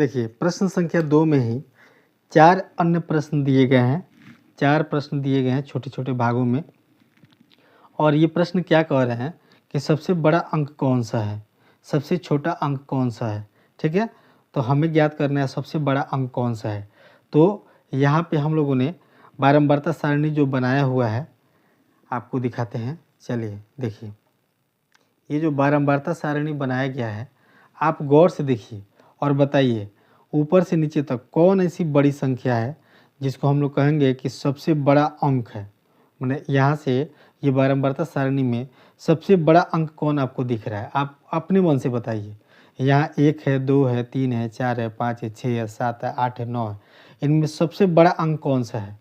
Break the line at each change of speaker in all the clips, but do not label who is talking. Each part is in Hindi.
देखिए प्रश्न संख्या 2 में ही 4 अन्य प्रश्न दिए गए हैं। 4 प्रश्न दिए गए हैं छोटे छोटे भागों में, और ये प्रश्न क्या कह रहे हैं कि सबसे बड़ा अंक कौन सा है, सबसे छोटा अंक कौन सा है। ठीक है, तो हमें ज्ञात करना है सबसे बड़ा अंक कौन सा है। तो यहाँ पे हम लोगों ने बारंबारता सारणी जो बनाया हुआ है आपको दिखाते हैं। चलिए देखिए, ये जो बारंबारता सारणी बनाया गया है आप गौर से देखिए और बताइए ऊपर से नीचे तक कौन ऐसी बड़ी संख्या है जिसको हम लोग कहेंगे कि सबसे बड़ा अंक है। मैंने यहाँ से ये बारंबारता सारणी में सबसे बड़ा अंक कौन आपको दिख रहा है, आप अपने मन से बताइए। यहाँ 1 है, 2 है, 3 है, 4 है, 5 है, 6 है, 7 है, 8 है, 9 है। इनमें सबसे बड़ा अंक कौन सा है?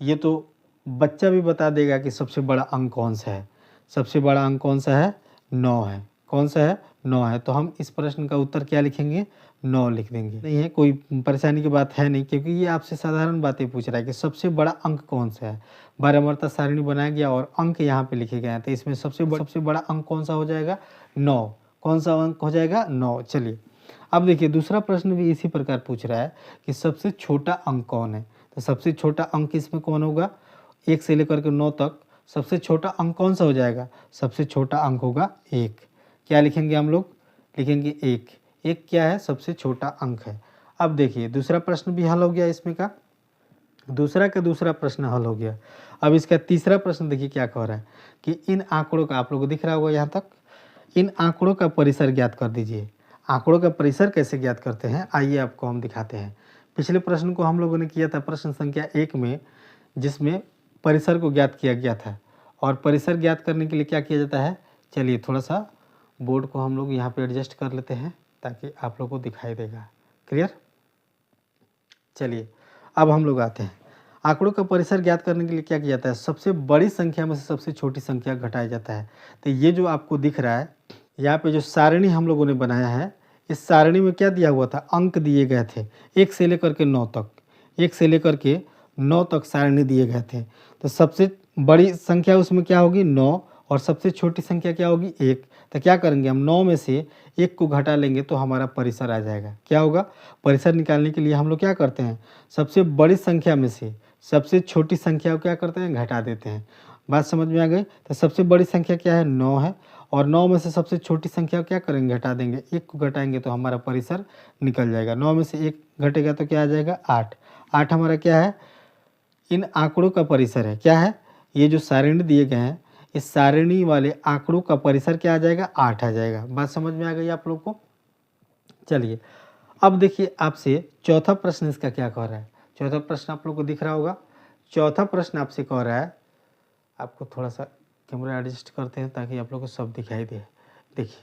ये तो बच्चा भी बता देगा कि सबसे बड़ा अंक कौन सा है। सबसे बड़ा अंक कौन सा है? 9 है। कौन सा है? 9 है। तो हम इस प्रश्न का उत्तर क्या लिखेंगे? 9 लिख देंगे। नहीं है, कोई परेशानी की बात है नहीं, क्योंकि ये आपसे साधारण बातें पूछ रहा है कि सबसे बड़ा अंक कौन सा है। बारंबारता सारणी बनाया गया और अंक यहाँ पे लिखे गए हैं, तो इसमें सबसे बड़ा अंक कौन सा हो जाएगा? 9। कौन सा अंक हो जाएगा? 9। चलिए अब देखिए दूसरा प्रश्न भी इसी प्रकार पूछ रहा है कि सबसे छोटा अंक कौन है। तो सबसे छोटा अंक इसमें कौन होगा? 1 से लेकर के 9 तक सबसे छोटा अंक कौन सा हो जाएगा? सबसे छोटा अंक होगा 1। क्या लिखेंगे हम लोग? लिखेंगे 1। 1 क्या है? सबसे छोटा अंक है। अब देखिए दूसरा प्रश्न भी हल हो गया इसमें का दूसरा प्रश्न हल हो गया। अब इसका तीसरा प्रश्न देखिए क्या कह रहा है कि इन आंकड़ों का, आप लोगों को दिख रहा होगा यहाँ तक, इन आंकड़ों का परिसर ज्ञात कर दीजिए। आंकड़ों का परिसर कैसे ज्ञात करते हैं आइए आपको हम दिखाते हैं। पिछले प्रश्न को हम लोगों ने किया था प्रश्न संख्या 1 में, जिसमें परिसर को ज्ञात किया गया था। और परिसर ज्ञात करने के लिए क्या किया जाता है? चलिए थोड़ा सा बोर्ड को हम लोग यहाँ पे एडजस्ट कर लेते हैं ताकि आप लोग को दिखाई देगा। क्लियर? चलिए अब हम लोग आते हैं। आंकड़ों का परिसर ज्ञात करने के लिए क्या किया जाता है? सबसे बड़ी संख्या में से सबसे छोटी संख्या घटाया जाता है। तो ये जो आपको दिख रहा है यहाँ पे जो सारणी हम लोगों ने बनाया है, इस सारणी में क्या दिया हुआ था? अंक दिए गए थे 1 से लेकर के 9 तक। 1 से लेकर के 9 तक सारणी दिए गए थे। तो सबसे बड़ी संख्या उसमें क्या होगी? 9, और सबसे छोटी संख्या क्या होगी? 1। तो क्या करेंगे हम? 9 में से 1 को घटा लेंगे तो हमारा परिसर आ जाएगा। क्या होगा? परिसर निकालने के लिए हम लोग क्या करते हैं? सबसे बड़ी संख्या में से सबसे छोटी संख्या को क्या करते हैं? घटा देते हैं। बात समझ में आ गई? तो सबसे बड़ी संख्या क्या है? 9 है, और 9 में से सबसे छोटी संख्या क्या करेंगे? घटा देंगे। 1 को घटाएंगे तो हमारा परिसर निकल जाएगा। 9 में से 1 घटेगा तो क्या आ जाएगा? 8। 8 हमारा क्या है? इन आंकड़ों का परिसर है। क्या है? ये जो सारणी दिए गए हैं, इस सारणी वाले आंकड़ों का परिसर क्या आ जाएगा? 8 आ जाएगा। बात समझ में आ गई आप लोग को? चलिए अब देखिए आपसे चौथा प्रश्न इसका क्या कह रहा है। चौथा प्रश्न आप लोग को दिख रहा होगा। चौथा प्रश्न आपसे कह रहा है, आपको थोड़ा सा कैमरा एडजस्ट करते हैं ताकि आप लोग को सब दिखाई दे। देखिए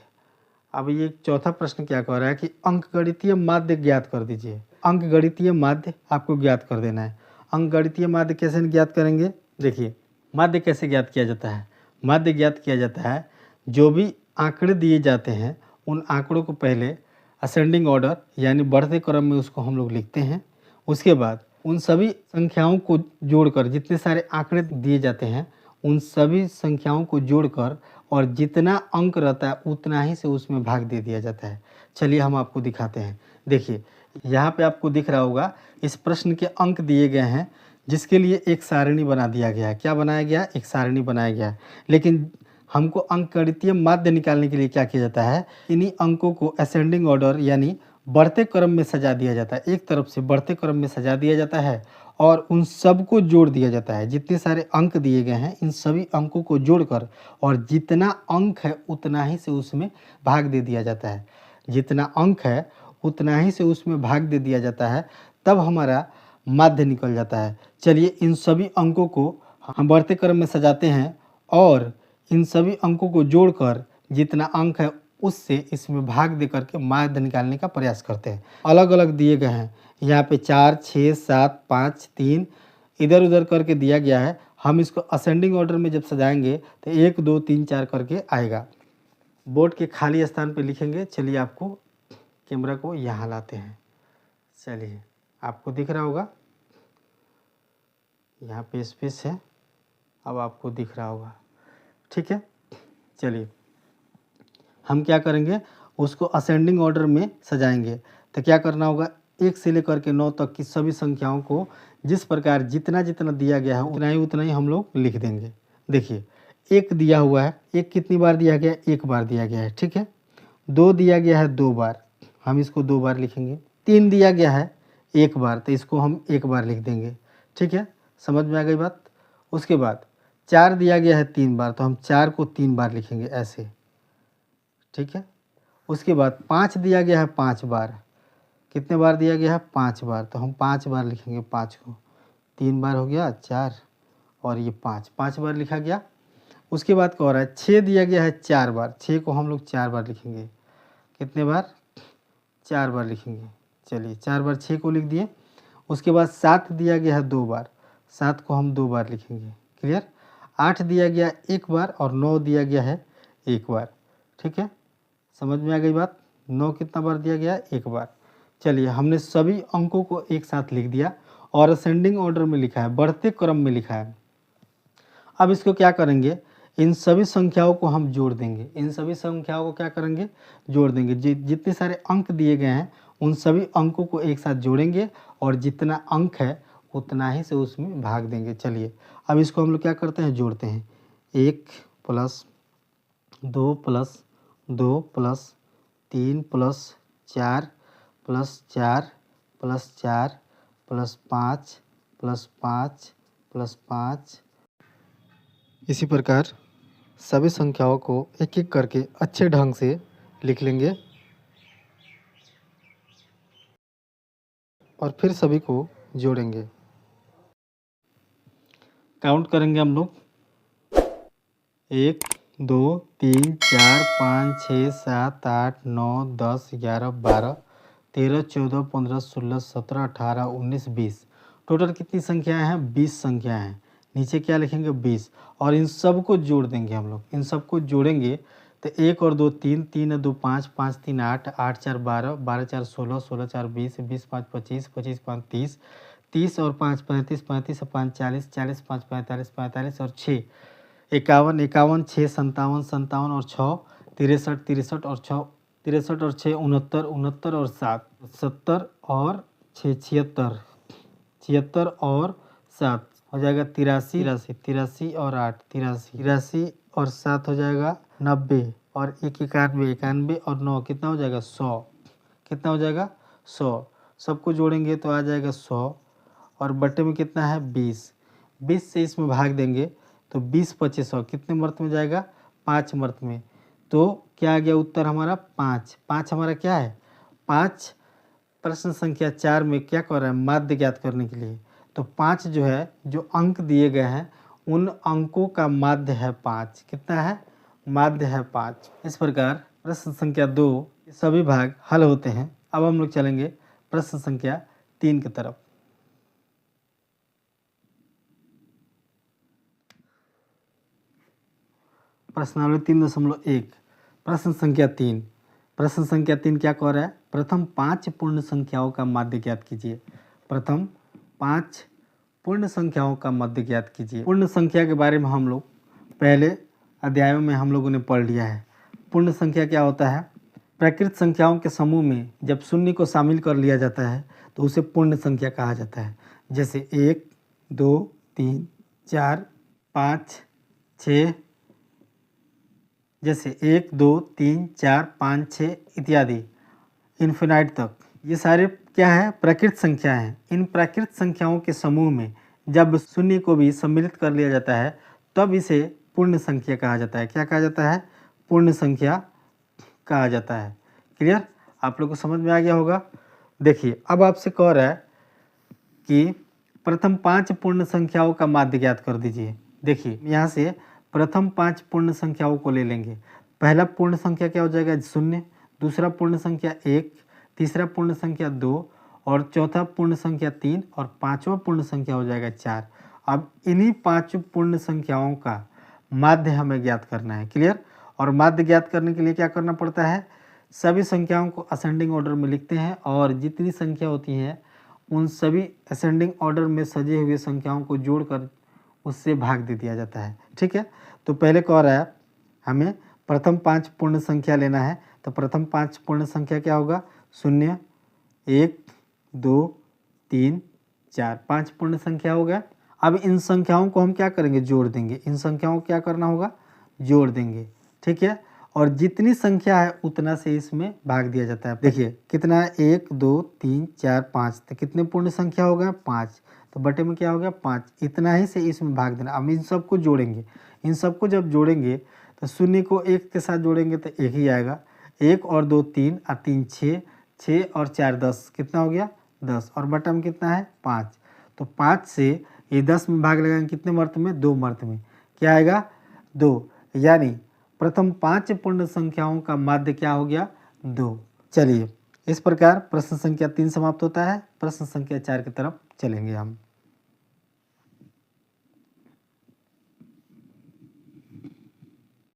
अब ये चौथा प्रश्न क्या कह रहा है कि अंकगणितीय माध्य ज्ञात कर दीजिए। अंकगणितीय माध्य आपको ज्ञात कर देना है। अंकगणितीय माध्य कैसे ज्ञात करेंगे? देखिए माध्य कैसे ज्ञात किया जाता है? माध्य ज्ञात किया जाता है, जो भी आंकड़े दिए जाते हैं उन आंकड़ों को पहले असेंडिंग ऑर्डर यानी बढ़ते क्रम में उसको हम लोग लिखते हैं। उसके बाद उन सभी संख्याओं को जोड़कर, जितने सारे आंकड़े दिए जाते हैं उन सभी संख्याओं को जोड़कर, और जितना अंक रहता है उतना ही से उसमें भाग दे दिया जाता है। चलिए हम आपको दिखाते हैं। देखिए यहाँ पे आपको दिख रहा होगा इस प्रश्न के अंक दिए गए हैं, जिसके लिए एक सारणी बना दिया गया है। क्या बनाया गया? एक सारणी बनाया गया है। लेकिन हमको अंकगणितीय माध्य निकालने के लिए क्या किया जाता है? इन्हीं अंकों को असेंडिंग ऑर्डर यानी बढ़ते क्रम में सजा दिया जाता है। एक तरफ से बढ़ते क्रम में सजा दिया जाता है और उन सब को जोड़ दिया जाता है। जितने सारे अंक दिए गए हैं इन सभी अंकों को जोड़कर, और जितना अंक है उतना ही से उसमें भाग दे दिया जाता है। जितना अंक है उतना ही से उसमें भाग दे दिया जाता है, तब हमारा माध्य निकल जाता है। चलिए इन सभी अंकों को हम बढ़ते क्रम में सजाते हैं और इन सभी अंकों को जोड़कर जितना अंक है उससे इसमें भाग दे करके माध्य निकालने का प्रयास करते हैं। अलग अलग दिए गए हैं यहाँ पे 4, 6, 7, 5, 3 इधर उधर करके दिया गया है। हम इसको असेंडिंग ऑर्डर में जब सजाएंगे तो 1, 2, 3, 4 करके आएगा। बोर्ड के खाली स्थान पे लिखेंगे। चलिए आपको कैमरा को यहाँ लाते हैं। चलिए आपको दिख रहा होगा, यहाँ पे स्पेस है, अब आपको दिख रहा होगा। ठीक है, चलिए हम क्या करेंगे, उसको असेंडिंग ऑर्डर में सजाएंगे। तो क्या करना होगा, 1 से लेकर के 9 तक की सभी संख्याओं को जिस प्रकार जितना जितना दिया गया है उतना ही हम लोग लिख देंगे। देखिए 1 दिया हुआ है, 1 कितनी बार दिया गया है, 1 बार दिया गया है, ठीक है। 2 दिया गया है 2 बार, हम इसको 2 बार लिखेंगे। 3 दिया गया है 1 बार, तो इसको हम 1 बार लिख देंगे, ठीक है। समझ में आ गई बात। उसके बाद 4 दिया गया है 3 बार, तो हम 4 को 3 बार लिखेंगे ऐसे, ठीक है। उसके बाद 5 दिया गया है 5 बार, कितने बार दिया गया है, 5 बार, तो हम 5 बार लिखेंगे। 5 को 3 बार हो गया 4 और ये 5 बार लिखा गया। उसके बाद क्या हो रहा है, 6 दिया गया है 4 बार, 6 को हम लोग 4 बार लिखेंगे। कितने बार, 4 बार लिखेंगे। चलिए 4 बार 6 को लिख दिए। उसके बाद 7 दिया गया है 2 बार, 7 को हम 2 बार लिखेंगे। क्लियर। 8 दिया गया 1 बार और 9 दिया गया है 1 बार, ठीक है। समझ में आ गई बात। 9 कितना बार दिया गया, 1 बार। चलिए हमने सभी अंकों को एक साथ लिख दिया और असेंडिंग ऑर्डर में लिखा है, बढ़ते क्रम में लिखा है। अब इसको क्या करेंगे, इन सभी संख्याओं को हम जोड़ देंगे। इन सभी संख्याओं को क्या करेंगे, जोड़ देंगे। जितने सारे अंक दिए गए हैं उन सभी अंकों को एक साथ जोड़ेंगे और जितना अंक है उतना ही से उसमें भाग देंगे। चलिए अब इसको हम लोग क्या करते हैं, जोड़ते हैं। 1 + 2 + 2 + 3 + 4 + 4 + 4 + 5 + 5 + 5। इसी प्रकार सभी संख्याओं को एक एक करके अच्छे ढंग से लिख लेंगे और फिर सभी को जोड़ेंगे। काउंट करेंगे हम लोग। 1 2 3 4 5 6 7 8 9 10 11 12 13 14 15 16 17 18 19 20। टोटल कितनी संख्याएं हैं, 20 संख्याएं हैं। नीचे क्या लिखेंगे, 20, और इन सब को जोड़ देंगे हम लोग। इन सब को जोड़ेंगे तो 1 और 2 3, 3 और 2 5, 5 3 8, 8 4 12, 12 4 16, 16 4 20, 20 5 25, 25 5 30, 30 और 5 35, 35 और 5 40, 40 5 45, 45 और 6 51, 51 6 57, 57 और 6 63, 63 और 6 63 और 6 69, 69 और 7 70 और 6 76, 76 और 7 हो जाएगा 83, 83 और 8 83, 83 और 7 हो जाएगा 90 और 1 91, 91 और 9 कितना हो जाएगा, 100। कितना हो जाएगा, 100। सबको जोड़ेंगे तो आ जाएगा 100 और बट्टे में कितना है, 20। 20 से इसमें भाग देंगे तो 20 25 100 कितने मर्त में जाएगा, 5 मर्त में। तो क्या आ गया उत्तर हमारा, 5। 5 हमारा क्या है, 5। प्रश्न संख्या 4 में क्या कर रहा है, माध्य ज्ञात करने के लिए। तो 5 जो है, जो अंक दिए गए हैं उन अंकों का माध्य है 5। कितना है, माध्य है 5। इस प्रकार प्रश्न संख्या 2 सभी भाग हल होते हैं। अब हम लोग चलेंगे प्रश्न संख्या 3 की तरफ। प्रश्नावली 3.1 प्रश्न संख्या 3। प्रश्न संख्या 3 क्या कह रहा है, प्रथम 5 पूर्ण संख्याओं का माध्य ज्ञात कीजिए। प्रथम 5 पूर्ण संख्याओं का माध्य ज्ञात कीजिए। पूर्ण संख्या के बारे में हम लोग पहले अध्यायों में हम लोगों ने पढ़ लिया है। पूर्ण संख्या क्या होता है, प्राकृत संख्याओं के समूह में जब शून्य को शामिल कर लिया जाता है तो उसे पूर्ण संख्या कहा जाता है। जैसे 1 2 3 4 5 6, जैसे 1 2 3 4 5 6 इत्यादि इन्फिनाइट तक, ये सारे क्या है, प्राकृत संख्या हैं। इन प्राकृत संख्याओं के समूह में जब शून्य को भी सम्मिलित कर लिया जाता है तब इसे पूर्ण संख्या कहा जाता है। क्या कहा जाता है, पूर्ण संख्या कहा जाता है। क्लियर, आप लोग को समझ में आ गया होगा। देखिए अब आपसे कह रहा है कि प्रथम 5 पूर्ण संख्याओं का माध्य ज्ञात कर दीजिए। देखिए यहाँ से प्रथम 5 पूर्ण संख्याओं को ले लेंगे। पहला पूर्ण संख्या क्या हो जाएगा, 0, दूसरा पूर्ण संख्या 1, तीसरा पूर्ण संख्या 2 और चौथा पूर्ण संख्या 3 और पांचवा पूर्ण संख्या हो जाएगा 4। अब इन्हीं 5 पूर्ण संख्याओं का माध्य हमें ज्ञात करना है। क्लियर, और माध्य ज्ञात करने के लिए क्या करना पड़ता है, सभी संख्याओं को असेंडिंग ऑर्डर में लिखते हैं और जितनी संख्या होती है उन सभी असेंडिंग ऑर्डर में सजे हुए संख्याओं को जोड़कर उससे भाग दे दिया जाता है। ठीक है, तो पहले कह रहा है हमें प्रथम 5 पूर्ण संख्या लेना है। तो प्रथम 5 पूर्ण संख्या क्या होगा, 0 1 2 3 4, 5 पूर्ण संख्या हो गया। अब इन संख्याओं को हम क्या करेंगे, जोड़ देंगे। इन संख्याओं को क्या करना होगा, जोड़ देंगे, ठीक है। और जितनी संख्या है उतना से इसमें भाग दिया जाता है। देखिए कितना है, 1 2 3 4 5, तो कितने पूर्ण संख्या हो गया, 5, तो बटे में क्या हो गया, 5, इतना ही से इसमें भाग देना। अब इन सबको जोड़ेंगे, इन सबको जब जोड़ेंगे तो शून्य को 1 के साथ जोड़ेंगे तो 1 ही आएगा। 1 और 2 3 और 3 6, 6 और 4 10, कितना हो गया, 10, और बटा में कितना है, 5। तो 5 से ये 10 में भाग लगाएंगे कितने मर्त में, 2 मर्त में, क्या आएगा, 2। यानी प्रथम 5 पूर्ण संख्याओं का माध्य क्या हो गया, 2। चलिए इस प्रकार प्रश्न संख्या 3 समाप्त होता है। प्रश्न संख्या 4 की तरफ चलेंगे हम।